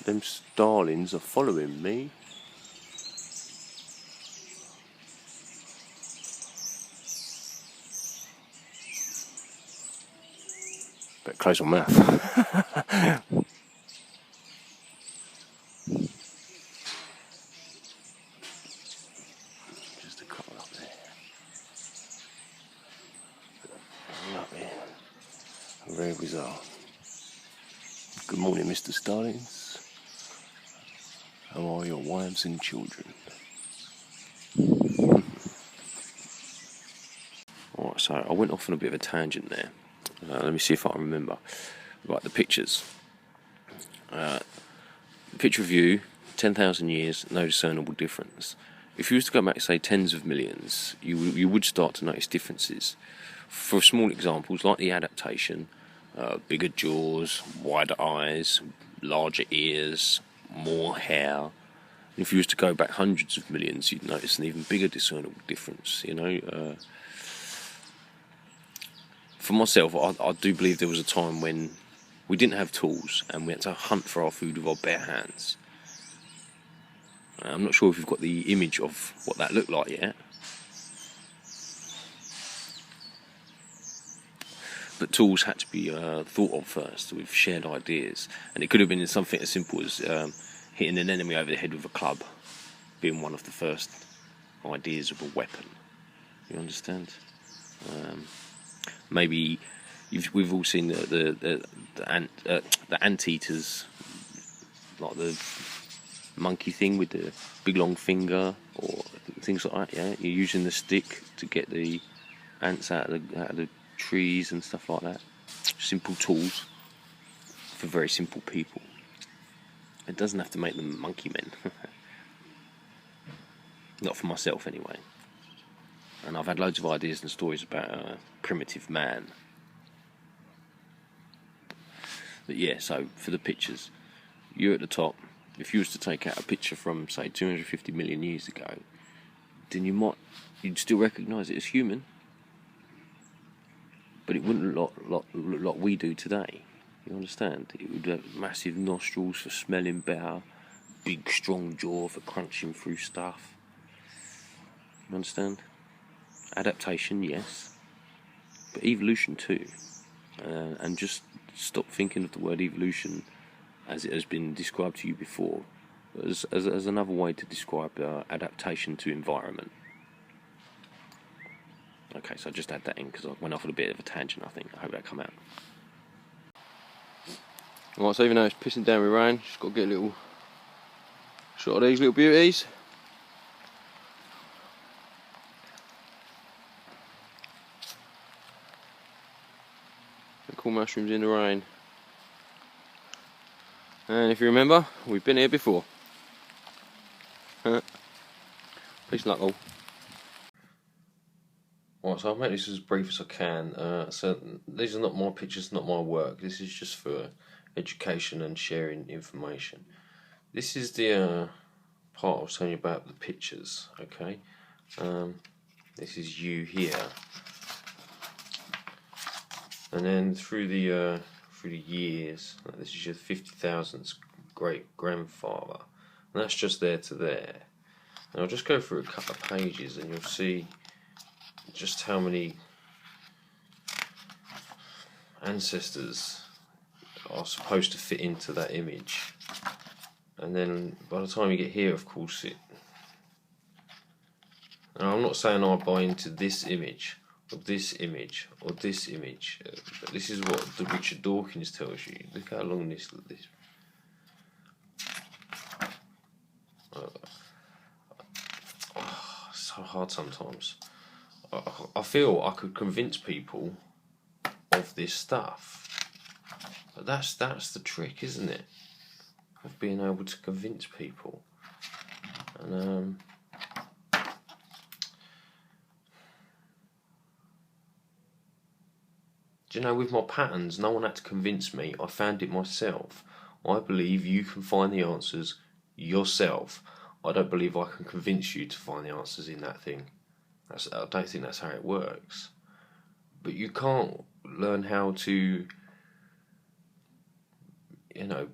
Them starlings are following me. Better close my mouth. Just a couple up there. Up here. Very bizarre. Good morning, Mr. Starlings. How are your wives and children? Alright, so I went off on a bit of a tangent there. Let me see if I remember. Right, the pictures. Picture of you, 10,000 years, no discernible difference. If you was to go back, say, tens of millions, you would start to notice differences. For small examples, like the adaptation, bigger jaws, wider eyes, larger ears, more hair. If you was to go back hundreds of millions, you'd notice an even bigger discernible difference, you know. For myself, I do believe there was a time when we didn't have tools and we had to hunt for our food with our bare hands. I'm not sure if you've got the image of what that looked like yet. But tools had to be thought of first with shared ideas. And it could have been something as simple as hitting an enemy over the head with a club, being one of the first ideas of a weapon. You understand? Maybe we've all seen the anteaters, like the monkey thing with the big long finger, or things like that. Yeah, you're using the stick to get the ants out of the trees and stuff like that. Simple tools for very simple people. It doesn't have to make them monkey men. Not for myself, anyway. And I've had loads of ideas and stories about primitive man. But yeah, so for the pictures, you're at the top. If you was to take out a picture from, say, 250 million years ago, then you'd still recognise it as human. But it wouldn't look like we do today. You understand? It would have massive nostrils for smelling better, big strong jaw for crunching through stuff. You understand? Adaptation, yes, but evolution too. And just stop thinking of the word evolution as it has been described to you before as another way to describe adaptation to environment. Okay, so I just add that in because I went off on a bit of a tangent, I think. I hope that come out. Right, so even though it's pissing down with rain, just got to get a little shot of these little beauties. Cool mushrooms in the rain. And if you remember, we've been here before. Peace and luck all. Right, so I'll make this as brief as I can. So these are not my pictures, not my work. This is just for education and sharing information. This is the part I was telling you about the pictures, okay? This is you here. And then through the years, this is your 50,000th great grandfather, and that's just there to there. And I'll just go through a couple of pages, and you'll see just how many ancestors are supposed to fit into that image. And then by the time you get here, of course, and I'm not saying I buy into this image, or this image, or this image. But this is what the Richard Dawkins tells you. Look how long this. It's so hard sometimes. I feel I could convince people of this stuff, but that's the trick, isn't it? Of being able to convince people. And do you know, with my patterns, no one had to convince me. I found it myself. I believe you can find the answers yourself. I don't believe I can convince you to find the answers in that thing. I don't think that's how it works. But you can't learn how to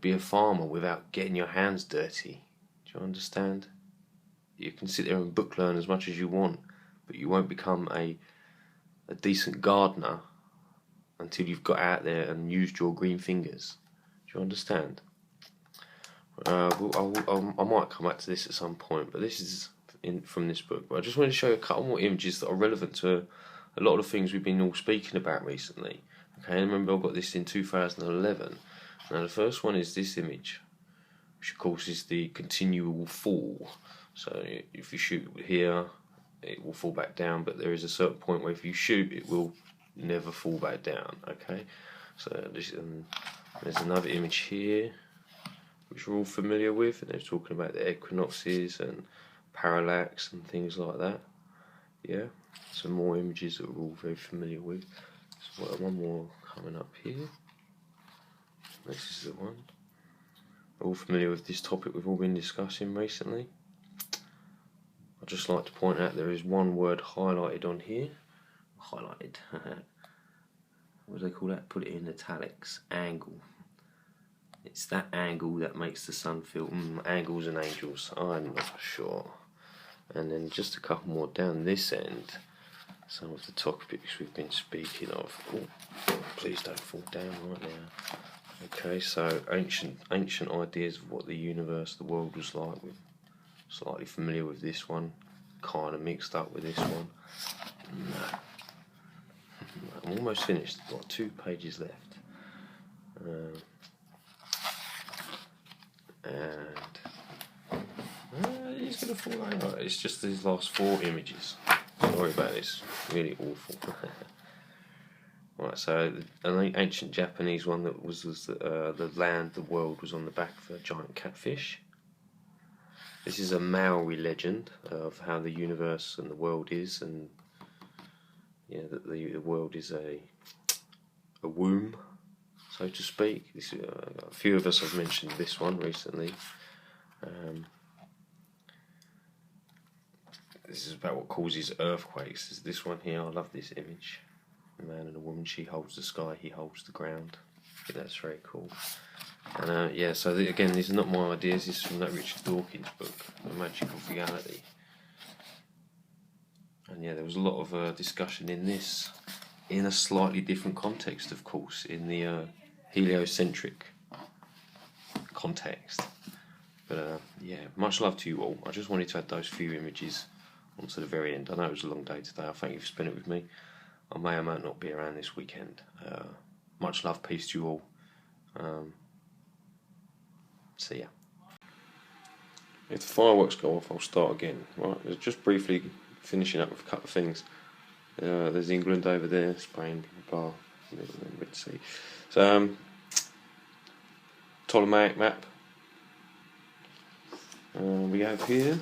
be a farmer without getting your hands dirty. Do you understand? You can sit there and book learn as much as you want, but you won't become a decent gardener until you've got out there and used your green fingers. Do you understand? I might come back to this at some point, but this is from this book. But I just wanted to show you a couple more images that are relevant to a lot of things we've been all speaking about recently. Okay, and remember I got this in 2011. Now the first one is this image, which of course is the continual fall. So if you shoot here, it will fall back down, but there is a certain point where if you shoot, it will never fall back down. Okay, so there's another image here, which we're all familiar with, and they're talking about the equinoxes and parallax and things like that. Yeah, some more images that we're all very familiar with. So one more coming up here. This is the one. We're all familiar with this topic we've all been discussing recently. I'd just like to point out there is one word highlighted on here. Highlighted. What do they call that? Put it in italics. Angle. It's that angle that makes the sun feel angles and angels. I'm not sure. And then just a couple more down this end. Some of the topics we've been speaking of. Oh, please don't fall down right now. Okay, so ancient ideas of what the universe, the world was like. We're slightly familiar with this one. Kind of mixed up with this one. No. I'm almost finished. Got 2 pages left. It's going to fall over. It's just these last 4 images. Sorry about this. Really awful. Right, so an ancient Japanese one that was the land, the world was on the back of a giant catfish. This is a Maori legend of how the universe and the world is, and that the world is a womb, so to speak. A few of us have mentioned this one recently. This is about what causes earthquakes. Is this one here? I love this image. A man and a woman. She holds the sky, he holds the ground. I think that's very cool. And so again, these are not my ideas. This is from that Richard Dawkins book, The Magical Reality. And there was a lot of discussion in this, in a slightly different context, of course, in the heliocentric context. But much love to you all. I just wanted to add those few images onto the very end. I know it was a long day today. I thank you for spending it with me. I may or may not be around this weekend. Much love, peace to you all. See ya. If the fireworks go off, I'll start again. Right, just briefly finishing up with a couple of things. There's England over there, Spain, blah, Red Sea. So, Ptolemaic map. We have here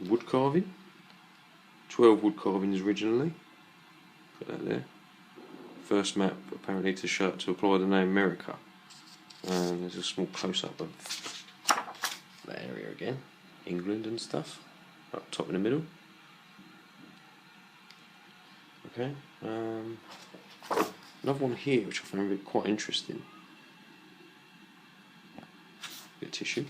wood carving. 12 wood carvings originally. Put that there. First map apparently to apply the name America. And there's a small close-up of that area again, England and stuff, up top in the middle. Okay, another one here which I found quite interesting. Bit of tissue.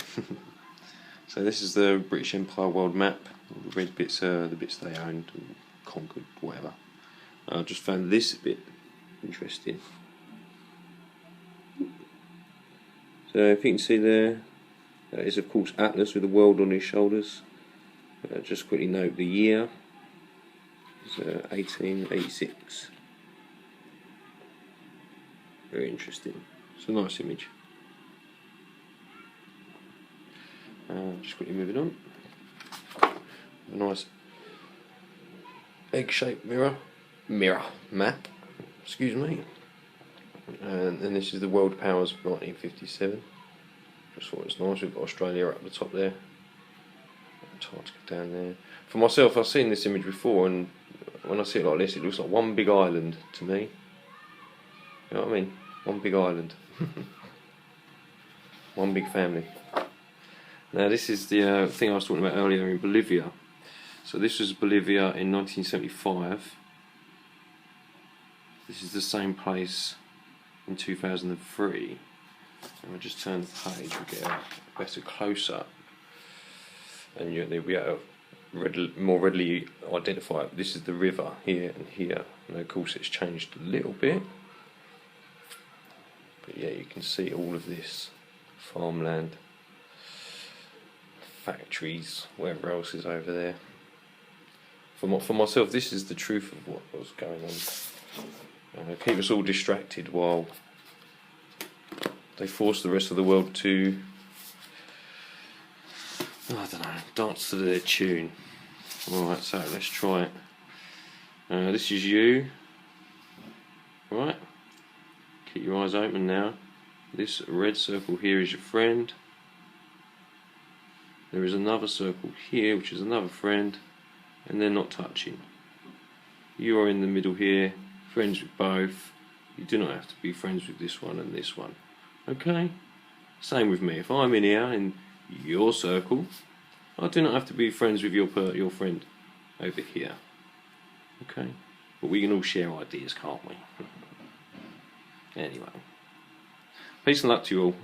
So this is the British Empire world map. The red bits are the bits they owned and conquered, whatever. I just found this a bit interesting. So if you can see there, that is of course Atlas with the world on his shoulders. Just quickly note the year. It's 1886. Very interesting. It's a nice image. Just quickly moving on. A nice egg-shaped mirror map. Excuse me. And then this is the World Powers of 1957. Just thought it's nice. We've got Australia up the top there. It's hard to get down there. For myself, I've seen this image before, and when I see it like this, it looks like one big island to me. You know what I mean? One big island. One big family. Now this is the thing I was talking about earlier in Bolivia. So this was Bolivia in 1975. This is the same place in 2003. And we'll just turn the page, we'll get a better close-up, and you'll be able to more readily identify it. This is the river here and here, and of course it's changed a little bit, but yeah, you can see all of this farmland, factories, whatever else is over there. For myself, this is the truth of what was going on. Keep us all distracted while they force the rest of the world to, I don't know, dance to their tune. Alright, so let's try it. This is you. Right? Keep your eyes open now. This red circle here is your friend. There is another circle here, which is another friend, and they're not touching. You are in the middle here, friends with both. You do not have to be friends with this one and this one. Okay? Same with me. If I'm in here, in your circle, I do not have to be friends with your friend over here. Okay? But we can all share ideas, can't we? Anyway. Peace and luck to you all.